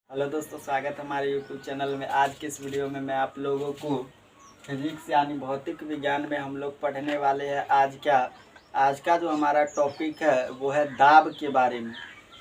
Hello दोस्तों, स्वागत है हमारे यूट्यूब चैनल में। आज के इस वीडियो में मैं आप लोगों को फिजिक्स यानी भौतिक विज्ञान में हम लोग पढ़ने वाले हैं। आज का जो हमारा टॉपिक है वो है दाब के बारे में।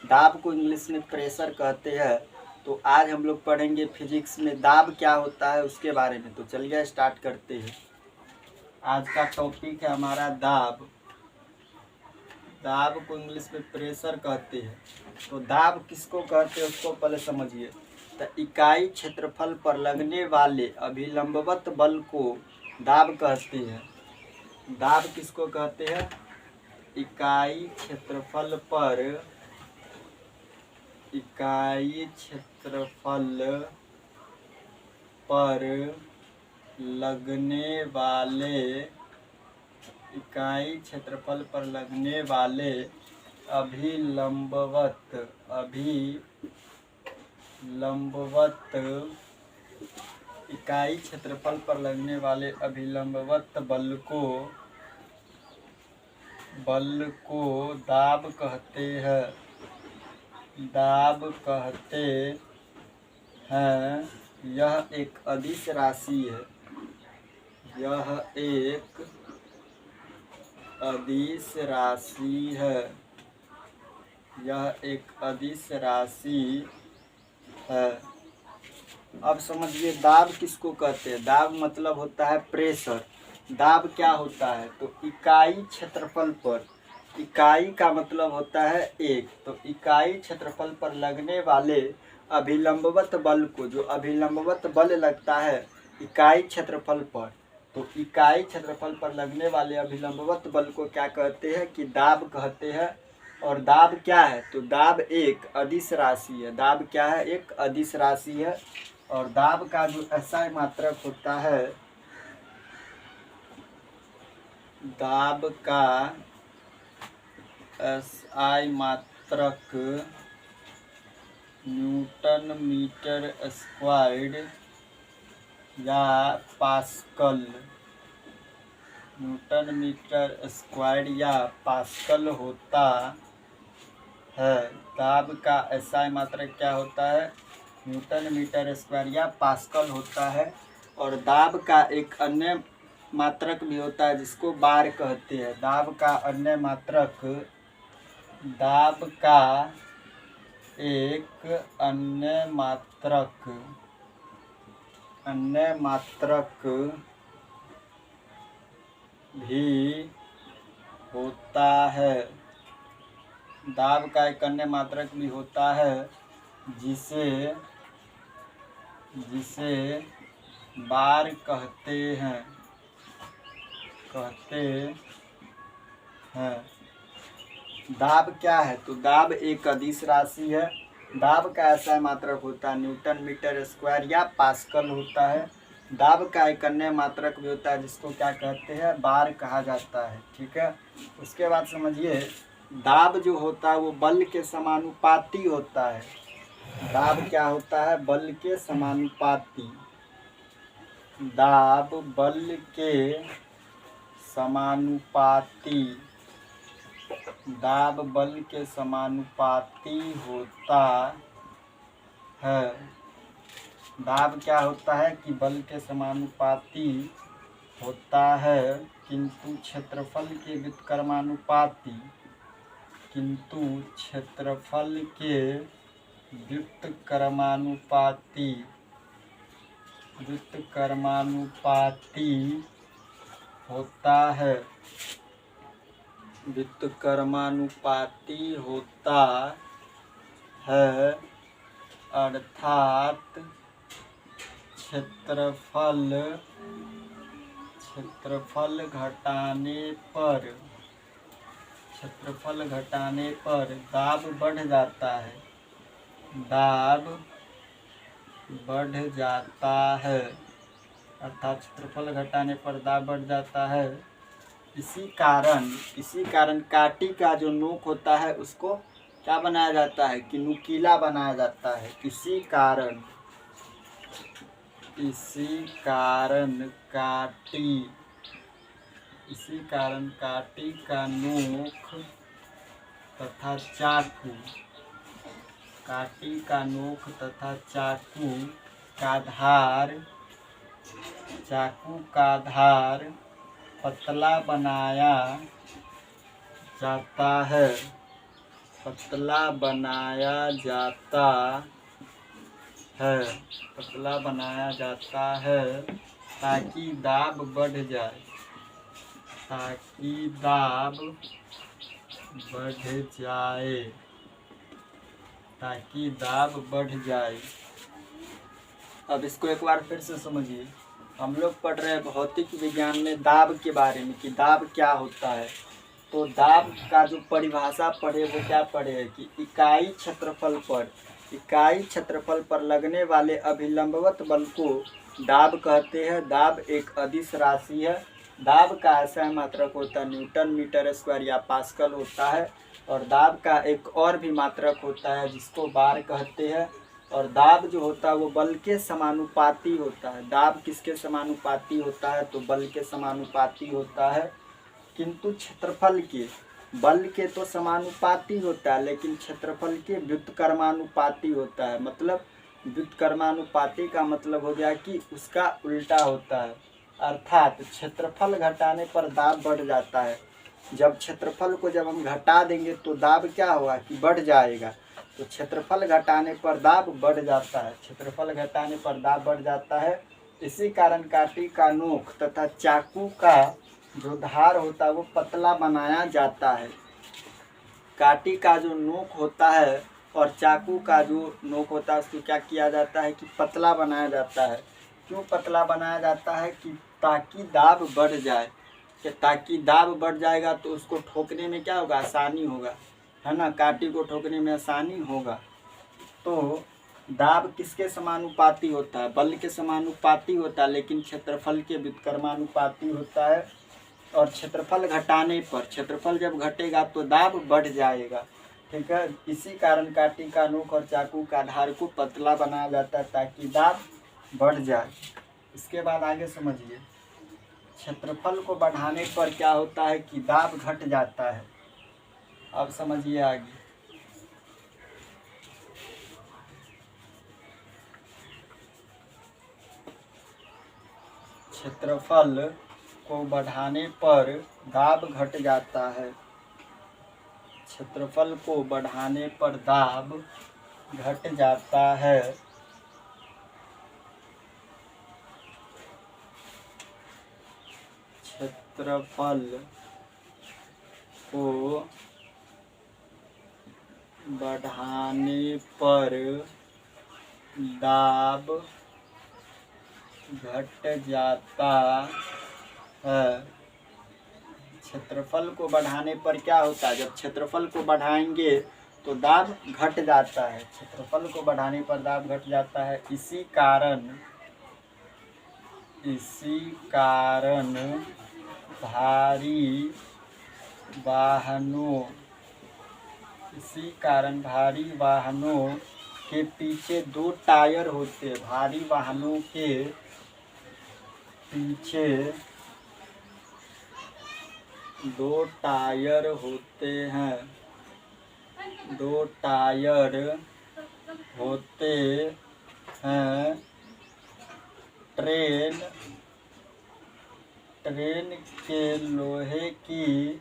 दाब को इंग्लिश में प्रेशर कहते हैं। तो आज हम लोग पढ़ेंगे फिजिक्स में दाब क्या होता है उसके बारे में। तो चलिए स्टार्ट करते हैं। आज का टॉपिक है हमारा दाब। दाब को इंग्लिश में प्रेशर कहते हैं। तो दाब किसको कहते हैं उसको पहले समझिए। तो इकाई क्षेत्रफल पर लगने वाले अभिलंबवत बल को दाब कहते हैं। दाब किसको कहते हैं? इकाई क्षेत्रफल पर लगने वाले इकाई क्षेत्रफल पर लगने वाले अभिलंबवत इकाई क्षेत्रफल पर लगने वाले अभिलंबवत बल को दाब कहते हैं। दाब कहते हैं। यह एक अदिश राशि है। यह एक अदिश राशि है। अब समझिए दाब किसको कहते हैं। दाब मतलब होता है प्रेशर। दाब क्या होता है? तो इकाई क्षेत्रफल पर, इकाई का मतलब होता है एक, तो इकाई क्षेत्रफल पर लगने वाले अभिलंबवत बल को, जो अभिलंबवत बल लगता है इकाई क्षेत्रफल पर, तो इकाई क्षेत्रफल पर लगने वाले अभिलंबवत बल को क्या कहते हैं कि दाब कहते हैं। और दाब क्या है? तो दाब एक अदिश राशि है। दाब क्या है? एक अदिश राशि है। और दाब का जो एसआई मात्रक होता है, दाब का एसआई मात्रक न्यूटन मीटर स्क्वायर्ड या पास्कल, न्यूटन मीटर स्क्वायर्ड या पास्कल होता है। दाब का एसआई मात्रक क्या होता है? न्यूटन मीटर स्क्वायर या पास्कल होता है। और दाब का एक अन्य मात्रक भी होता है जिसको बार कहते हैं। दाब का अन्य मात्रक, दाब का एक अन्य मात्रक भी होता है। दाब का एक अन्य मात्रक भी होता है जिसे बार कहते हैं। दाब क्या है? तो दाब एक अदिश राशि है। दाब का ऐसा मात्रक होता है न्यूटन मीटर स्क्वायर या पास्कल होता है। दाब का एक अन्य मात्रक भी होता है जिसको क्या कहते हैं? बार कहा जाता है। ठीक है। उसके बाद समझिए दाब जो होता है वो बल के समानुपाती होता है। दाब क्या होता है? बल के समानुपाती। दाब बल के समानुपाती, दाब बल के समानुपाती होता है। दाब क्या होता है कि बल के समानुपाती होता है, किंतु क्षेत्रफल के व्युत्क्रमानुपाती, होता है। व्युत्क्रमानुपाती होता है, अर्थात क्षेत्रफल घटाने पर दाब बढ़ जाता है। अर्थात क्षेत्रफल घटाने पर दाब बढ़ जाता है। इसी कारण काटी का जो नोक होता है उसको क्या बनाया जाता है कि नुकीला बनाया जाता है। इसी कारण काटी का नोक तथा चाकू काटी का नोक तथा चाकू का धार पतला बनाया जाता है, पतला बनाया जाता है, पतला बनाया जाता है ताकि दाब बढ़ जाए, ताकि दाब बढ़ जाए, ताकि दाब बढ़ जाए। अब इसको एक बार फिर से समझिए। हम लोग पढ़ रहे हैं भौतिक विज्ञान में दाब के बारे में कि दाब क्या होता है। तो दाब का जो परिभाषा पढ़े वो क्या पढ़े है कि इकाई क्षेत्रफल पर लगने वाले अभिलंबवत बल को दाब कहते हैं। दाब एक अदिश राशि है। दाब का आशय मात्रक होता है न्यूटन मीटर स्क्वायर या पास्कल होता है। और दाब का एक और भी मात्रक होता है जिसको बार कहते हैं। और दाब जो होता है वो बल के समानुपाती होता है। दाब किसके समानुपाती होता है? तो बल के समानुपाती होता है। किंतु क्षेत्रफल के बल के तो समानुपाती होता है, लेकिन क्षेत्रफल के व्युत्क्रमानुपाती होता है। मतलब व्युत्क्रमानुपाती का मतलब हो गया कि उसका उल्टा होता है। अर्थात क्षेत्रफल घटाने पर दाब बढ़ जाता है। जब क्षेत्रफल को जब हम घटा देंगे तो दाब क्या होगा कि बढ़ जाएगा। तो क्षेत्रफल घटाने पर दाब बढ़ जाता है, क्षेत्रफल घटाने पर दाब बढ़ जाता है। इसी कारण काटी का नोक तथा चाकू का जो धार होता है वो पतला बनाया जाता है। काटी का जो नोक होता है और चाकू का जो नोक होता है उसको क्या किया जाता है कि पतला बनाया जाता है। क्यों पतला बनाया जाता है? कि ताकि दाब बढ़ जाए, कि ताकि दाब बढ़ जाएगा तो उसको ठोकने में क्या होगा, आसानी होगा, है ना। काटी को ठोकने में आसानी होगा। तो दाब किसके समानुपाती होता है? बल के समानुपाती होता है, लेकिन क्षेत्रफल के व्युत्क्रमानुपाती होता है। और क्षेत्रफल घटाने पर, क्षेत्रफल जब घटेगा तो दाब बढ़ जाएगा, ठीक है। इसी कारण काटी का नोक और चाकू का धार को पतला बनाया जाता है ताकि दाब बढ़ जाए। इसके बाद आगे समझिए। क्षेत्रफल को बढ़ाने पर क्या होता है कि दाब घट जाता है। अब समझिए आगे। क्षेत्रफल को बढ़ाने पर दाब घट जाता है। क्षेत्रफल को बढ़ाने पर दाब घट जाता है। क्षेत्रफल को बढ़ाने पर दाब घट जाता है। क्षेत्रफल को बढ़ाने पर क्या होता है? जब क्षेत्रफल को बढ़ाएंगे तो दाब घट जाता है। क्षेत्रफल को बढ़ाने पर दाब घट जाता है। इसी कारण भारी वाहनों के पीछे दो टायर होते हैं। भारी वाहनों के पीछे दो टायर होते हैं। दो टायर होते हैं। ट्रेन के लोहे की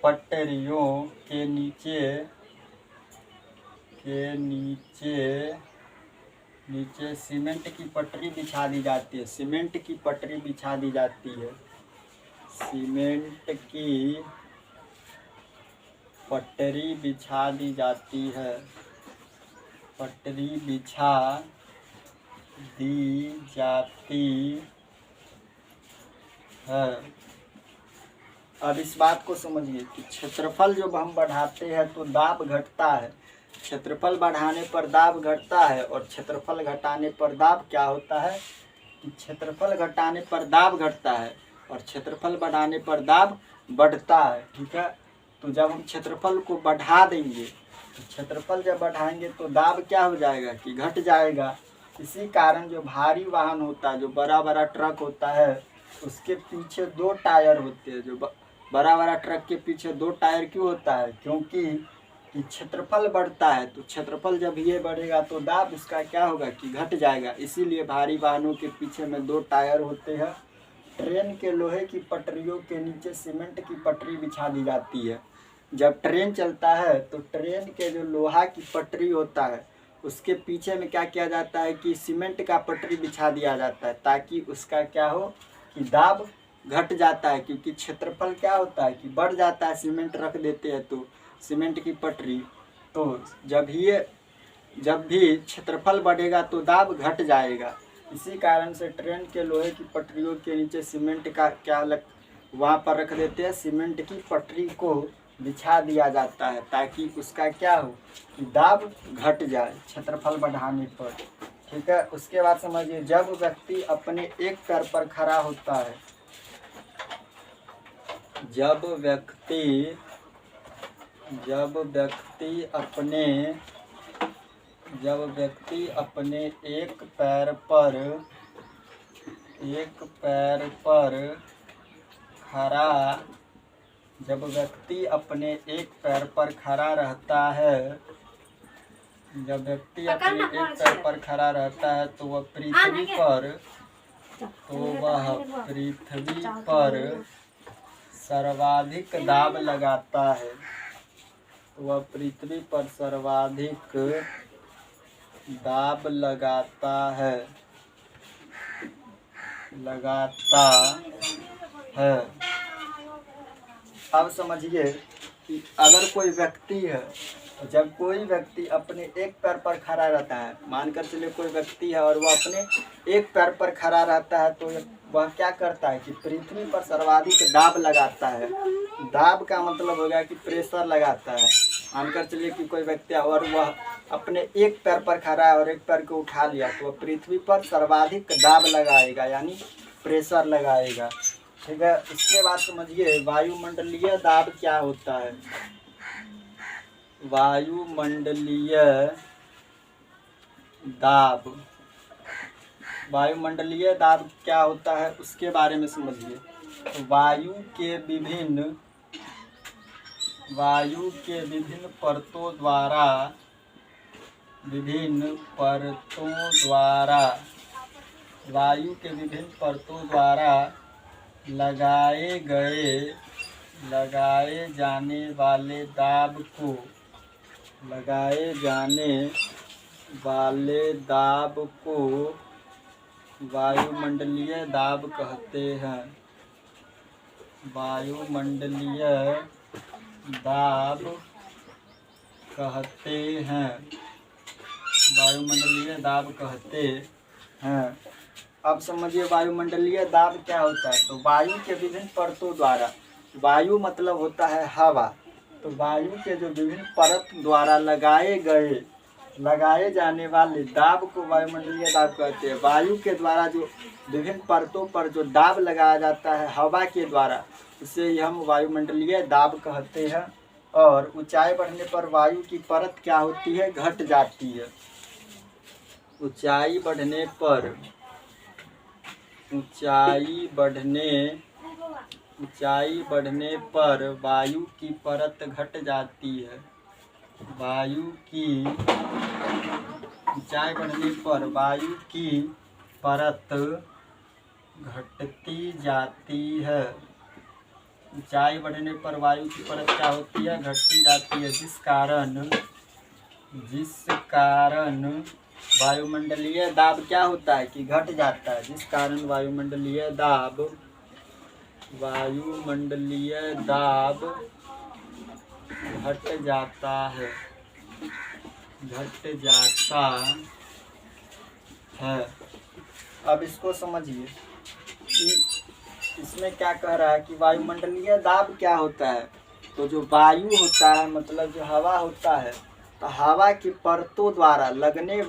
पटरियों के नीचे सीमेंट की पटरी बिछा दी जाती है। सीमेंट की पटरी बिछा दी जाती है। सीमेंट की पटरी बिछा दी जाती है। पटरी बिछा दी जाती है। अब इस बात को समझिए कि क्षेत्रफल जब हम बढ़ाते हैं तो दाब घटता है। क्षेत्रफल बढ़ाने पर दाब घटता है और क्षेत्रफल घटाने पर दाब क्या होता है कि क्षेत्रफल घटाने पर दाब घटता है और क्षेत्रफल बढ़ाने पर दाब बढ़ता है, ठीक है। तो जब हम क्षेत्रफल को बढ़ा देंगे तो क्षेत्रफल जब बढ़ाएंगे तो दाब क्या हो जाएगा कि घट जाएगा। इसी कारण जो भारी वाहन होता है, जो बड़ा बड़ा ट्रक होता है, उसके पीछे 2 टायर होते हैं। जो बड़ा बड़ा ट्रक के पीछे 2 टायर क्यों होता है? क्योंकि कि क्षेत्रफल बढ़ता है, तो क्षेत्रफल जब ये बढ़ेगा तो दाब उसका क्या होगा कि घट जाएगा। इसीलिए भारी वाहनों के पीछे में 2 टायर होते हैं। ट्रेन के लोहे की पटरियों के नीचे सीमेंट की पटरी बिछा दी जाती है। जब ट्रेन चलता है तो ट्रेन के जो लोहा की पटरी होता है उसके पीछे में क्या किया जाता है कि सीमेंट का पटरी बिछा दिया जाता है, ताकि उसका क्या हो कि दाब घट जाता है। क्योंकि क्षेत्रफल क्या होता है कि बढ़ जाता है, सीमेंट रख देते हैं तो सीमेंट की पटरी, तो जब भी क्षेत्रफल बढ़ेगा तो दाब घट जाएगा। इसी कारण से ट्रेन के लोहे की पटरियों के नीचे सीमेंट का वहाँ पर रख देते हैं, सीमेंट की पटरी को बिछा दिया जाता है, ताकि उसका क्या हो कि दाब घट जाए क्षेत्रफल बढ़ाने पर। ठीक है, उसके बाद समझिए, जब व्यक्ति अपने एक पैर पर खड़ा होता है, जब व्यक्ति अपने एक पैर पर खड़ा रहता है, तो वह पृथ्वी पर सर्वाधिक दाब लगाता है। अब समझिए कि अगर कोई व्यक्ति है, जब कोई व्यक्ति अपने एक पैर पर खड़ा रहता है, मानकर चलिए कोई व्यक्ति है और वह अपने एक पैर पर खड़ा रहता है, तो वह क्या करता है कि पृथ्वी पर सर्वाधिक दाब लगाता है। दाब का मतलब होगा कि प्रेशर लगाता है। मानकर चलिए कि कोई व्यक्ति है और वह अपने एक पैर पर खड़ा है और एक पैर को उठा लिया, तो वह पृथ्वी पर सर्वाधिक दाब लगाएगा, यानी प्रेशर लगाएगा। ठीक है, इसके बाद समझिए वायुमंडलीय दाब क्या होता है। वायुमंडलीय दाब क्या होता है उसके बारे में समझिए। तो वायु के विभिन्न परतों द्वारा लगाए जाने वाले दाब को वायुमंडलीय दाब कहते हैं। वायुमंडलीय दाब कहते हैं। अब समझिए वायुमंडलीय दाब क्या होता है। तो वायु के विभिन्न परतों द्वारा, वायु मतलब होता है हवा, तो वायु के जो विभिन्न परत द्वारा लगाए जाने वाले दाब को वायुमंडलीय दाब कहते हैं। वायु के द्वारा जो विभिन्न परतों पर जो दाब लगाया जाता है हवा के द्वारा, उसे हम वायुमंडलीय दाब कहते हैं। और ऊंचाई बढ़ने पर वायु की परत क्या होती है, घट जाती है। ऊंचाई बढ़ने पर वायु की परत घट जाती है। ऊंचाई बढ़ने पर वायु की परत घटती जाती है। ऊंचाई बढ़ने पर वायु की परत क्या होती है, घटती जाती है, जिस कारण वायुमंडलीय दाब क्या होता है कि घट जाता है। जिस कारण वायुमंडलीय दाब घट जाता है। अब इसको समझिए कि इसमें क्या कह रहा है कि वायुमंडलीय दाब क्या होता है। तो जो वायु होता है, मतलब जो हवा होता है, तो हवा की परतों द्वारा लगाए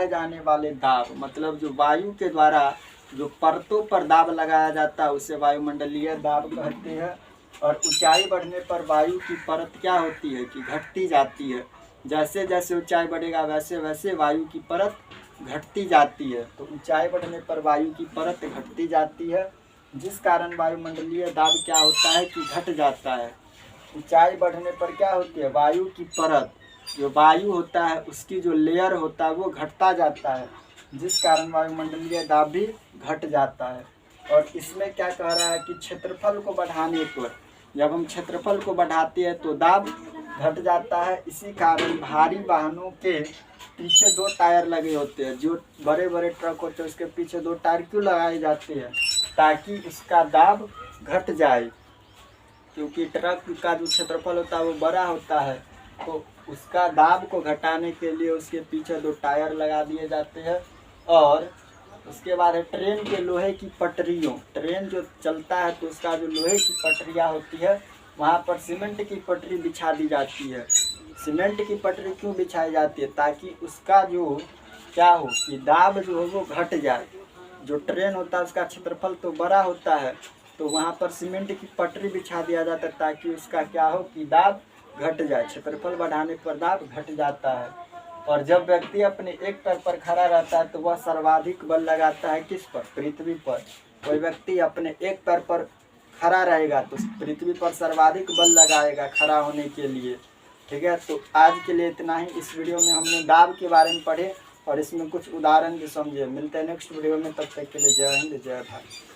जाने वाले दाब, मतलब जो वायु के द्वारा जो परतों पर दाब लगाया जाता है उसे वायुमंडलीय दाब कहते हैं। और ऊंचाई बढ़ने पर वायु की परत क्या होती है कि घटती जाती है। जैसे जैसे ऊंचाई बढ़ेगा वैसे वैसे वायु की परत घटती जाती है। तो ऊंचाई बढ़ने पर वायु की परत घटती जाती है, जिस कारण वायुमंडलीय दाब क्या होता है कि घट जाता है। ऊंचाई बढ़ने पर क्या होती है, वायु की परत, जो वायु होता है उसकी जो लेयर होता है वो घटता जाता है, जिस कारण वायुमंडलीय दाब भी घट जाता है। और इसमें क्या कह रहा है कि क्षेत्रफल को बढ़ाने पर, जब हम क्षेत्रफल को बढ़ाते हैं तो दाब घट जाता है। इसी कारण भारी वाहनों के पीछे 2 टायर लगे होते हैं, जो बड़े बड़े ट्रक होते हैं उसके पीछे 2 टायर क्यों लगाए जाते हैं, ताकि उसका दाब घट जाए। क्योंकि ट्रक का जो क्षेत्रफल होता है वो बड़ा होता है, तो उसका दाब को घटाने के लिए उसके पीछे 2 टायर लगा दिए जाते हैं। और उसके बाद है ट्रेन के लोहे की पटरियों, ट्रेन जो चलता है तो उसका जो लोहे की पटरियाँ होती है वहाँ पर सीमेंट की पटरी बिछा दी जाती है। सीमेंट की पटरी क्यों बिछाई जाती है, ताकि उसका जो क्या हो कि दाब जो हो वो घट जाए। जो ट्रेन होता है उसका क्षेत्रफल तो बड़ा होता है, तो वहाँ पर सीमेंट की पटरी बिछा दिया जाता है ताकि उसका क्या हो कि दाब घट जाए। क्षेत्रफल बढ़ाने पर दाब घट जाता है। और जब व्यक्ति अपने एक पैर पर खड़ा रहता है तो वह सर्वाधिक बल लगाता है किस पर, पृथ्वी पर। कोई व्यक्ति अपने एक पैर पर खड़ा रहेगा तो पृथ्वी पर सर्वाधिक बल लगाएगा खड़ा होने के लिए। ठीक है, तो आज के लिए इतना ही। इस वीडियो में हमने दाब के बारे में पढ़े और इसमें कुछ उदाहरण भी समझे। मिलते हैं नेक्स्ट वीडियो में, तब तक के लिए जय हिंद जय भारत।